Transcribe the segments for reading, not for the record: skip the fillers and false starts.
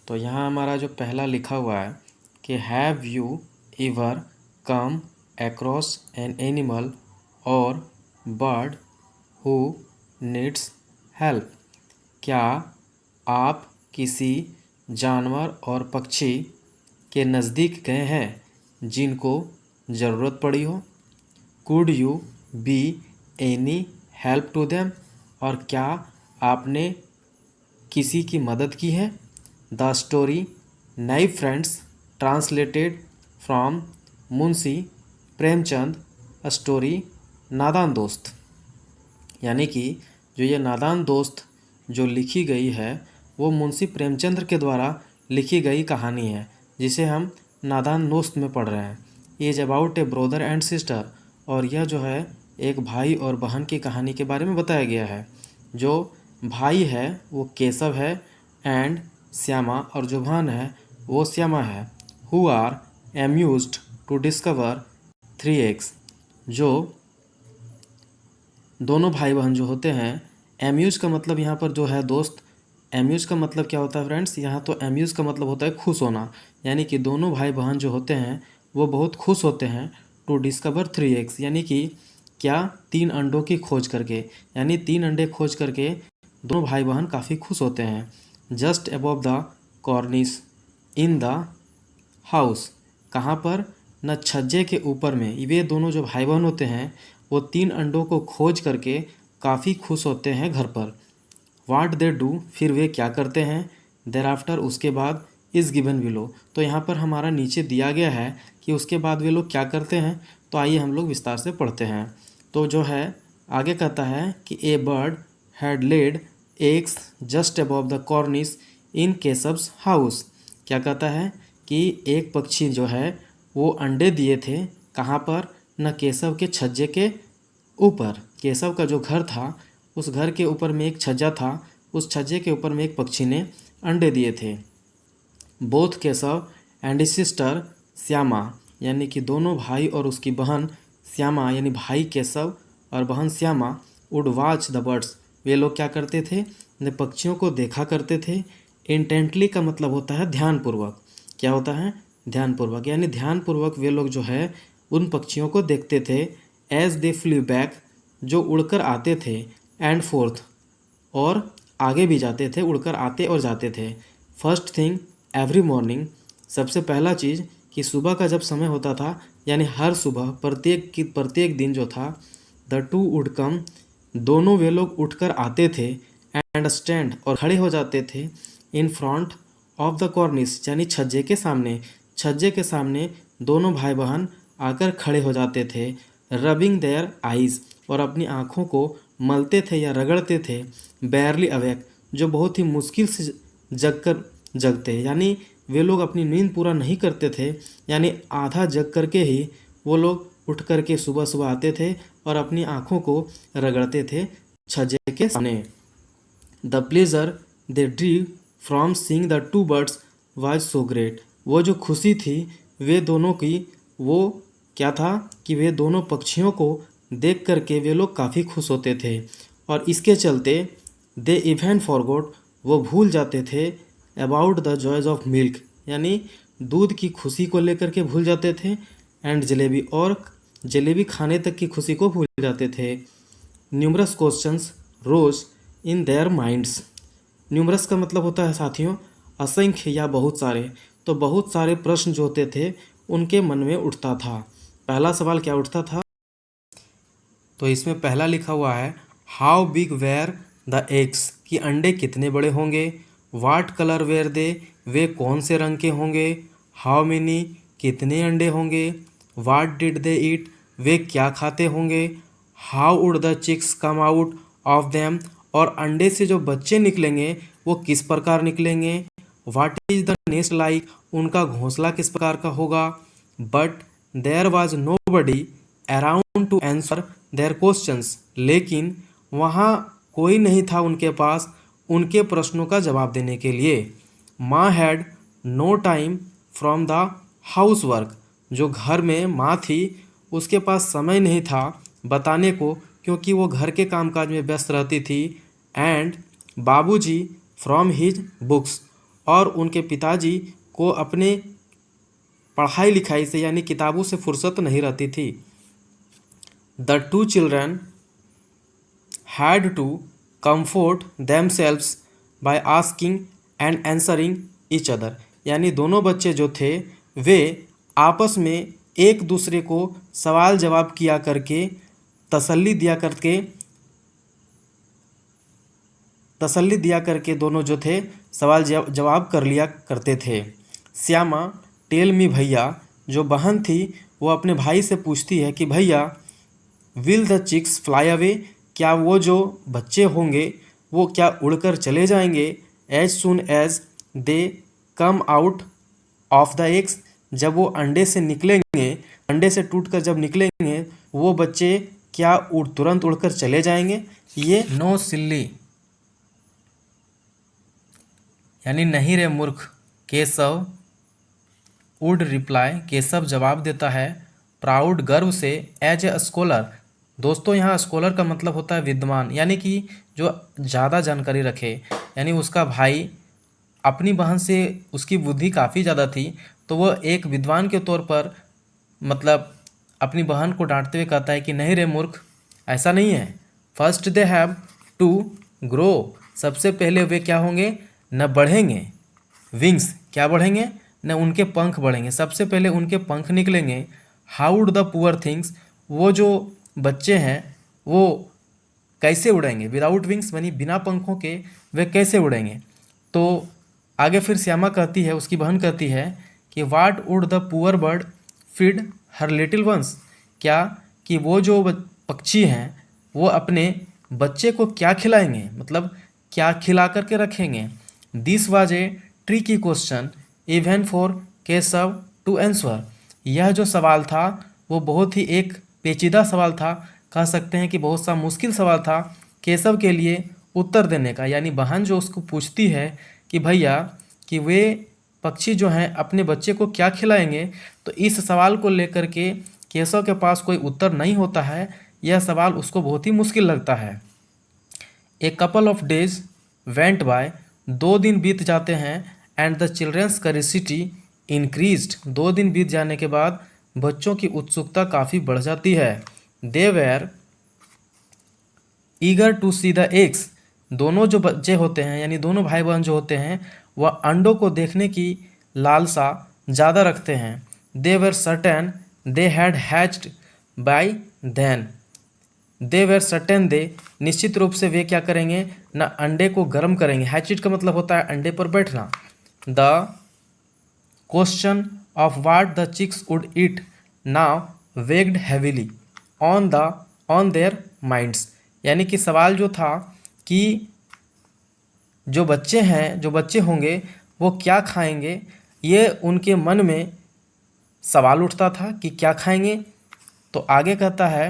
तो यहाँ हमारा जो पहला लिखा हुआ है कि have you ever come across an animal और बर्ड हु नीड्स हेल्प। क्या आप किसी जानवर और पक्षी के नज़दीक गए हैं जिनको ज़रूरत पड़ी हो। Could you be any help to them, और क्या आपने किसी की मदद की है। द स्टोरी नई friends translated from Munshi Premchand a story Nadan Dost. यानी कि जो ये नादान दोस्त जो लिखी गई है वो मुंशी प्रेमचंद के द्वारा लिखी गई कहानी है, जिसे हम नादान दोस्त में पढ़ रहे हैं। Is about A brother and sister, और यह जो है एक भाई और बहन की कहानी के बारे में बताया गया है। जो भाई है वो केशव है एंड श्यामा, और जो बहन है वो श्यामा है। Who are amused to discover 3 eggs। जो दोनों भाई बहन जो होते हैं, एम्यूज का मतलब यहाँ पर जो है दोस्त, एम्यूज का मतलब क्या होता है फ्रेंड्स, यहाँ तो एम्यूज का मतलब होता है खुश होना। यानी कि दोनों भाई बहन जो होते हैं वो बहुत खुश होते हैं। टू डिस्कवर 3 eggs, यानी कि क्या 3 अंडों की खोज करके, यानी 3 अंडे खोज करके दोनों भाई बहन काफ़ी खुश होते हैं। Just above the cornice in the house, कहाँ पर, न छज्जे के ऊपर में। वे दोनों जो भाई बहन होते हैं वो 3 अंडों को खोज करके काफ़ी खुश होते हैं घर पर। वाट दे डू, फिर वे क्या करते हैं। देर आफ्टर, उसके बाद। इज़ गिवन बिलो, तो यहाँ पर हमारा नीचे दिया गया है कि उसके बाद वे लोग क्या करते हैं। तो आइए हम लोग विस्तार से पढ़ते हैं। तो जो है आगे कहता है कि a bird had laid eggs just above the cornice in Keshav's house. क्या कहता है कि एक पक्षी जो है वो अंडे दिए थे, कहाँ पर, न केशव के छज्जे के ऊपर। केशव का जो घर था उस घर के ऊपर में एक छज्जा था, उस छज्जे के ऊपर में एक पक्षी ने अंडे दिए थे। Both Keshav and his sister Shyama, यानी कि दोनों भाई और उसकी बहन श्यामा, यानी भाई केशव और बहन Shyama, would watch the birds, वे लोग क्या करते थे, ने पक्षियों को देखा करते थे। इंटेंटली का मतलब होता है ध्यानपूर्वक। क्या होता है, ध्यानपूर्वक, यानी ध्यानपूर्वक वे लोग जो है उन पक्षियों को देखते थे। एज दे फ्लू बैक, जो उड़कर आते थे, एंड फोर्थ, और आगे भी जाते थे, उड़कर आते और जाते थे। फर्स्ट थिंग एवरी मॉर्निंग, सबसे पहला चीज़ कि सुबह का जब समय होता था, यानी हर सुबह प्रत्येक दिन जो था, द टू वुड कम, दोनों वे लोग उठकर आते थे, एंड स्टैंड, और खड़े हो जाते थे, इन फ्रंट ऑफ द कॉर्निस, यानी छज्जे के सामने। छज्जे के सामने दोनों भाई बहन आकर खड़े हो जाते थे। रबिंग देयर आइज़, और अपनी आँखों को मलते थे या रगड़ते थे। बैरली अवेक, जो बहुत ही मुश्किल से जगते, यानी वे लोग अपनी नींद पूरा नहीं करते थे, यानी आधा जग करके ही वो लोग उठ करके सुबह सुबह आते थे और अपनी आँखों को रगड़ते थे छज्जे के सामने। The pleasure they ड्रीव from seeing the two birds was so great, वो जो खुशी थी वे दोनों की, वो क्या था कि वे दोनों पक्षियों को देख करके वे लोग काफ़ी खुश होते थे, और इसके चलते दे इवन फॉरगॉट, वो भूल जाते थे, about the joys of milk, यानी दूध की खुशी को लेकर के भूल जाते थे, एंड जलेबी, और जलेबी खाने तक की खुशी को भूल जाते थे। Numerous questions rose in their minds, numerous का मतलब होता है साथियों असंख्य या बहुत सारे, तो बहुत सारे प्रश्न जो होते थे उनके मन में उठता था। पहला सवाल क्या उठता था, तो इसमें पहला लिखा हुआ है how big were the eggs, कि अंडे कितने बड़े होंगे। वाट कलर वेयर दे, वे कौन से रंग के होंगे। हाउ मेनी, कितने अंडे होंगे। वाट डिड दे ईट, वे क्या खाते होंगे। How would the chicks come out of them, और अंडे से जो बच्चे निकलेंगे वो किस प्रकार निकलेंगे। What is the nest like, उनका घोंसला किस प्रकार का होगा। But there was nobody around to answer their questions, लेकिन वहाँ कोई नहीं था उनके पास उनके प्रश्नों का जवाब देने के लिए। Maa had no time from the housework, जो घर में माँ थी उसके पास समय नहीं था बताने को, क्योंकि वो घर के कामकाज में व्यस्त रहती थी। एंड बाबूजी फ्रॉम हिज बुक्स, और उनके पिताजी को अपने पढ़ाई लिखाई से यानी किताबों से फुर्सत नहीं रहती थी। The two children had to comfort themselves by asking and answering each other। यानी दोनों बच्चे जो थे वे आपस में एक दूसरे को सवाल जवाब किया करके तसल्ली दिया करके दोनों जो थे सवाल जवाब कर लिया करते थे। श्यामा टेल मी भैया, जो बहन थी वो अपने भाई से पूछती है कि bhaiya will the chicks fly away, क्या वो जो बच्चे होंगे वो क्या उड़कर चले जाएंगे। As soon as they come out of the eggs, जब वो अंडे से निकलेंगे, अंडे से टूटकर जब निकलेंगे वो बच्चे क्या तुरंत उड़कर चले जाएंगे। ये नो सिल्ली यानी नहीं रे मूर्ख, केशव वुड रिप्लाई, केशव जवाब देता है प्राउड गर्व से, एज ए स्कॉलर। दोस्तों यहाँ स्कॉलर का मतलब होता है विद्वान, यानी कि जो ज़्यादा जानकारी रखे। यानी उसका भाई अपनी बहन से उसकी बुद्धि काफ़ी ज़्यादा थी, तो वह एक विद्वान के तौर पर मतलब अपनी बहन को डांटते हुए कहता है कि नहीं रे मूर्ख, ऐसा नहीं है। First they have to grow, सबसे पहले वे क्या होंगे, न बढ़ेंगे। विंग्स क्या बढ़ेंगे, न उनके पंख बढ़ेंगे, सबसे पहले उनके पंख निकलेंगे। How would the poor things, वो जो बच्चे हैं वो कैसे उड़ेंगे। विदाउट विंग्स यानी बिना पंखों के वे कैसे उड़ेंगे। तो आगे फिर श्यामा कहती है, उसकी बहन कहती है कि what would the poor bird feed her little ones, क्या कि वो जो पक्षी हैं वो अपने बच्चे को क्या खिलाएंगे, मतलब क्या खिला करके रखेंगे। This was a tricky question even for Keshav to answer, यह जो सवाल था वो बहुत ही एक पेचीदा सवाल था, कह सकते हैं कि बहुत सा मुश्किल सवाल था केशव के लिए उत्तर देने का। यानी बहन जो उसको पूछती है कि भैया कि वे पक्षी जो हैं अपने बच्चे को क्या खिलाएंगे, तो इस सवाल को लेकर के केशव के पास कोई उत्तर नहीं होता है, यह सवाल उसको बहुत ही मुश्किल लगता है। A couple of days went by, 2 दिन बीत जाते हैं। And the children's curiosity increased, 2 दिन बीत जाने के बाद बच्चों की उत्सुकता काफ़ी बढ़ जाती है। They were eager to see the eggs, दोनों जो बच्चे होते हैं यानी दोनों भाई बहन जो होते हैं वह अंडों को देखने की लालसा ज़्यादा रखते हैं। They were certain they had hatched by then, they were certain they, निश्चित रूप से वे क्या करेंगे, न अंडे को गर्म करेंगे। हैचिड का मतलब होता है अंडे पर बैठना। The question of what the chicks would eat now weighed heavily on their minds, यानी कि सवाल जो था कि जो बच्चे होंगे वो क्या खाएंगे, ये उनके मन में सवाल उठता था कि क्या खाएंगे। तो आगे कहता है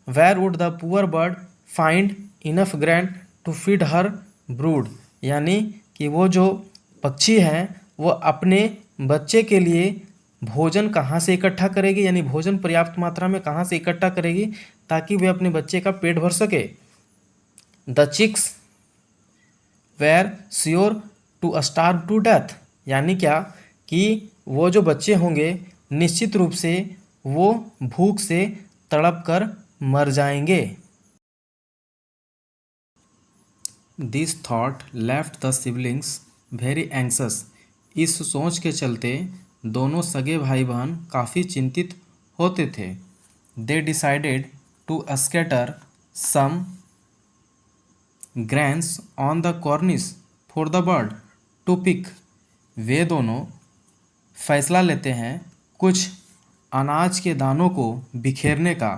where would the poor bird find enough grain to feed her brood, यानी कि वो जो पक्षी हैं वो अपने बच्चे के लिए भोजन कहाँ से इकट्ठा करेगी, यानी भोजन पर्याप्त मात्रा में कहाँ से इकट्ठा करेगी ताकि वे अपने बच्चे का पेट भर सके। The chicks were sure to starve to death, यानी क्या कि वो जो बच्चे होंगे निश्चित रूप से वो भूख से तड़प कर मर जाएंगे। This thought left the siblings very एंक्सस, इस सोच के चलते दोनों सगे भाई बहन काफ़ी चिंतित होते थे। They decided to scatter some grains on the cornice for the bird to pick, वे दोनों फैसला लेते हैं कुछ अनाज के दानों को बिखेरने का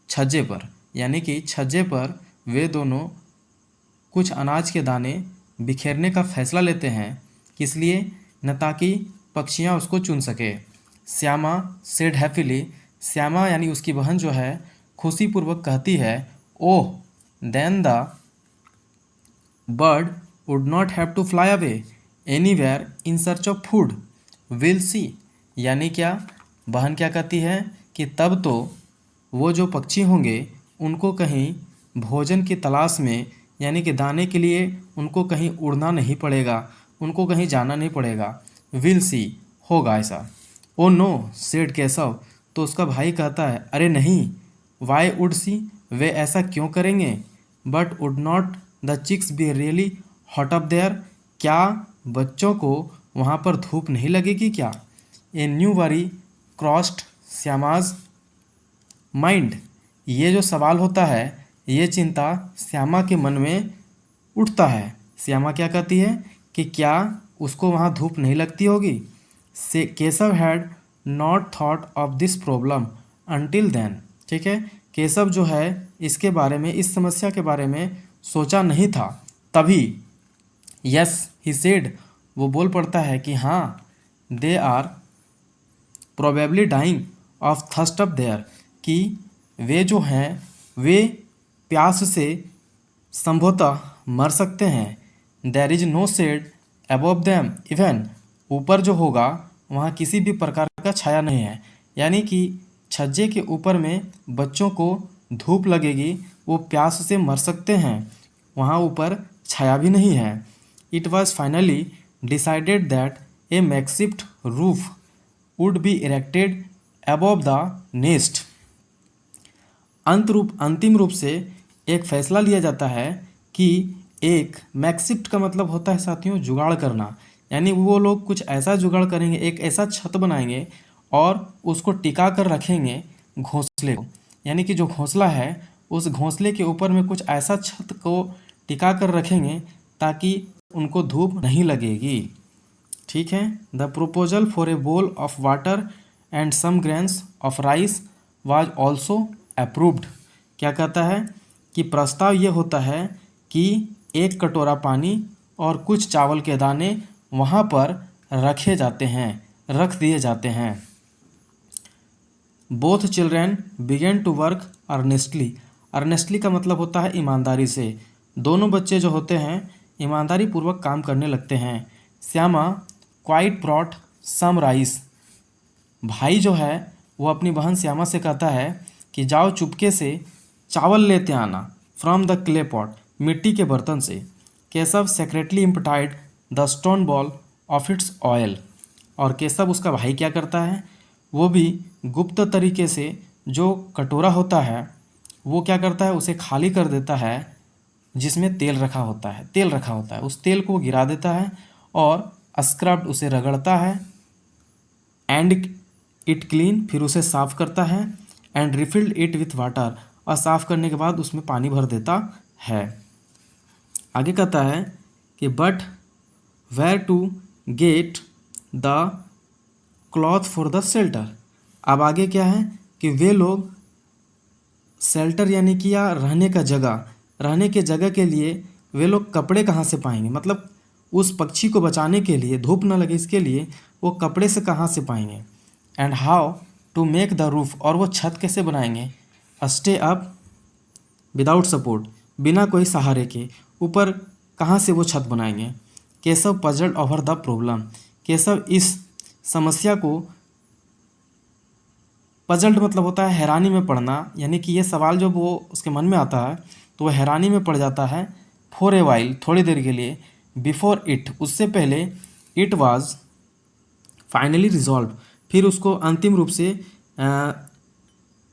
छज्जे पर, यानी कि छज्जे पर वे दोनों कुछ अनाज के दाने बिखेरने का फैसला लेते हैं, किस लिए, न ताकि पक्षियाँ उसको चुन सके। श्यामा सेड हैप्पीली, श्यामा यानी उसकी बहन जो है खुशीपूर्वक कहती है oh then the bird would not have to fly away anywhere in search of food, will see, यानी क्या बहन क्या कहती है कि तब तो वो जो पक्षी होंगे उनको कहीं भोजन की तलाश में यानी कि दाने के लिए उनको कहीं उड़ना नहीं पड़ेगा, उनको कहीं जाना नहीं पड़ेगा। विल सी, होगा ऐसा। ओ नो सेड केशव, तो उसका भाई कहता है अरे नहीं। वाई वुड सी, वे ऐसा क्यों करेंगे। But would not the chicks be really hot up there, क्या बच्चों को वहाँ पर धूप नहीं लगेगी क्या। A new worry crossed Shyama's mind, ये जो सवाल होता है, ये चिंता श्यामा के मन में उठता है। श्यामा क्या कहती है कि क्या उसको वहाँ धूप नहीं लगती होगी। So Keshav had not thought of this problem until then, ठीक है। केशव जो है इसके बारे में, इस समस्या के बारे में सोचा नहीं था तभी। यस ही सेड, वो बोल पड़ता है कि हाँ, they are probably dying of thirst up there, कि वे जो हैं वे प्यास से संभवतः मर सकते हैं। There is no shade above them even, ऊपर जो होगा वहाँ किसी भी प्रकार का छाया नहीं है, यानी कि छज्जे के ऊपर में बच्चों को धूप लगेगी, वो प्यास से मर सकते हैं, वहाँ ऊपर छाया भी नहीं है। It was finally decided that a makeshift roof would be erected above the nest, अंतिम रूप से एक फैसला लिया जाता है कि एक मैक्सिफ्ट का मतलब होता है साथियों जुगाड़ करना, यानी वो लोग कुछ ऐसा जुगाड़ करेंगे, एक ऐसा छत बनाएंगे और उसको टिका कर रखेंगे घोंसले को, यानी कि जो घोंसला है उस घोंसले के ऊपर में कुछ ऐसा छत को टिका कर रखेंगे ताकि उनको धूप नहीं लगेगी, ठीक है। The proposal for a bowl of water and some grains of rice was also approved, क्या कहता है कि प्रस्ताव ये होता है कि एक कटोरा पानी और कुछ चावल के दाने वहाँ पर रख दिए जाते हैं। Both children began to work earnestly, earnestly का मतलब होता है ईमानदारी से, दोनों बच्चे जो होते हैं ईमानदारी पूर्वक काम करने लगते हैं। Shyama quiet brought some rice, भाई जो है वो अपनी बहन श्यामा से कहता है कि जाओ चुपके से चावल लेते आना फ्रॉम द क्ले पॉट, मिट्टी के बर्तन से। Keshav secretly emptied the stone bowl of its oil, और केशव उसका भाई क्या करता है, वो भी गुप्त तरीके से जो कटोरा होता है वो क्या करता है, उसे खाली कर देता है जिसमें तेल रखा होता है, उस तेल को गिरा देता है और स्क्रब्ड उसे रगड़ता है एंड इट क्लीन, फिर उसे साफ़ करता है एंड रिफिल्ड इट विथ वाटर, और साफ़ करने के बाद उसमें पानी भर देता है। आगे कहता है कि but where to get the cloth for the shelter, अब आगे क्या है कि वे लोग शेल्टर यानी कि या रहने के जगह के लिए वे लोग कपड़े कहाँ से पाएंगे, मतलब उस पक्षी को बचाने के लिए, धूप न लगे इसके लिए वो कपड़े से कहाँ से पाएंगे। And how to make the roof, और वो छत कैसे बनाएंगे, स्टे अप विदाउट सपोर्ट, बिना कोई सहारे के ऊपर कहाँ से वो छत बनाएंगे। Keshav puzzled over the problem, Keshav इस समस्या को, पजल्ड मतलब होता है हैरानी में पड़ना, यानी कि ये सवाल जब वो उसके मन में आता है तो वह हैरानी में पड़ जाता है। फॉर ए वाइल, थोड़ी देर के लिए, बिफोर इट, उससे पहले, इट वाज फाइनली रिजॉल्व, फिर उसको अंतिम रूप से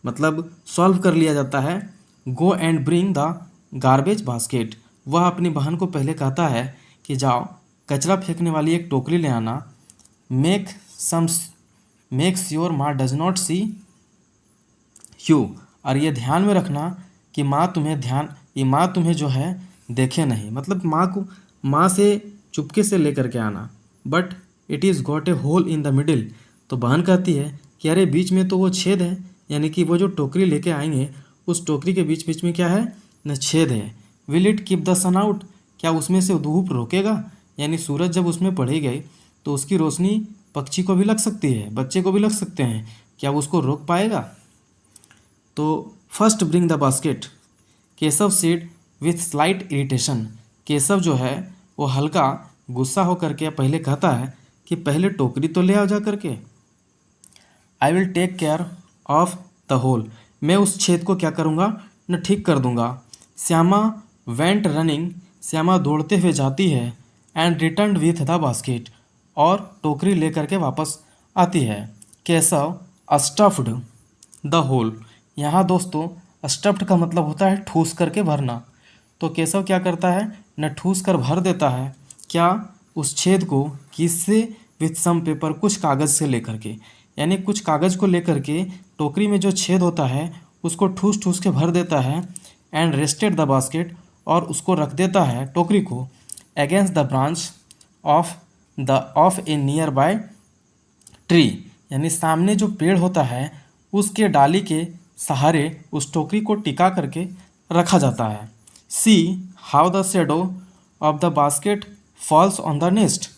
मतलब सॉल्व कर लिया जाता है। Go and bring the garbage basket, वह अपनी बहन को पहले कहता है कि जाओ कचरा फेंकने वाली एक टोकरी ले आना। मेक श्योर माँ डज नॉट सी यू, और ये ध्यान में रखना कि माँ तुम्हें जो है देखे नहीं, मतलब माँ से चुपके से लेकर के आना। But it is got a hole in the middle, तो बहन कहती है कि अरे बीच में तो वो छेद है, यानी कि वो जो टोकरी लेके आएंगे उस टोकरी के बीच बीच में क्या है न, छेद है। Will it keep the sun out, क्या उसमें से धूप रोकेगा, यानी सूरज जब उसमें पड़ी गई तो उसकी रोशनी पक्षी को भी लग सकती है, बच्चे को भी लग सकते हैं, क्या वो उसको रोक पाएगा। तो first bring the basket, Keshav said with slight irritation, Keshav जो है वो हल्का गुस्सा होकर के पहले कहता है कि पहले टोकरी तो ले आओ जा करके। I will take care of the hole, मैं उस छेद को क्या करूँगा न, ठीक कर दूँगा। श्यामा वेंट रनिंग, श्यामा दौड़ते हुए जाती है and return with the basket, और टोकरी लेकर के वापस आती है। केशव स्टफ्ड द होल, यहाँ दोस्तों स्टफ्ड का मतलब होता है ठूस करके भरना। तो केशव क्या करता है, न ठूस कर भर देता है क्या, उस छेद को, किससे, विथ सम पेपर, कुछ कागज़ से लेकर के, यानी कुछ कागज़ को लेकर के टोकरी में जो छेद होता है उसको ठूस ठूस के भर देता है। एंड रेस्टेड द बास्केट, और उसको रख देता है टोकरी को, against the branch of A near by tree, यानी सामने जो पेड़ होता है उसके डाली के सहारे उस टोकरी को टिका करके रखा जाता है। See how the shadow of the basket falls on the nest,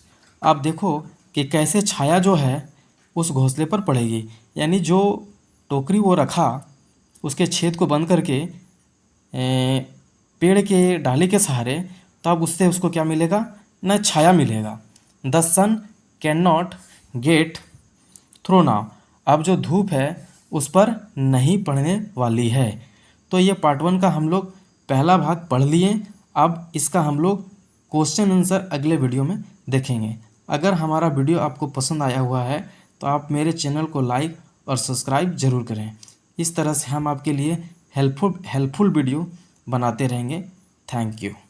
आप देखो कि कैसे छाया जो है उस घोंसले पर पड़ेगी, यानी जो टोकरी वो रखा उसके छेद को बंद करके पेड़ के डाली के सहारे, तो अब उससे उसको क्या मिलेगा, न छाया मिलेगा। The sun can not get through now, अब जो धूप है उस पर नहीं पड़ने वाली है। तो ये पार्ट 1 का हम लोग पहला भाग पढ़ लिए। अब इसका हम लोग क्वेश्चन आंसर अगले वीडियो में देखेंगे। अगर हमारा वीडियो आपको पसंद आया हुआ है तो आप मेरे चैनल को लाइक और सब्सक्राइब ज़रूर करें। इस तरह से हम आपके लिए हेल्पफुल वीडियो बनाते रहेंगे। Thank you.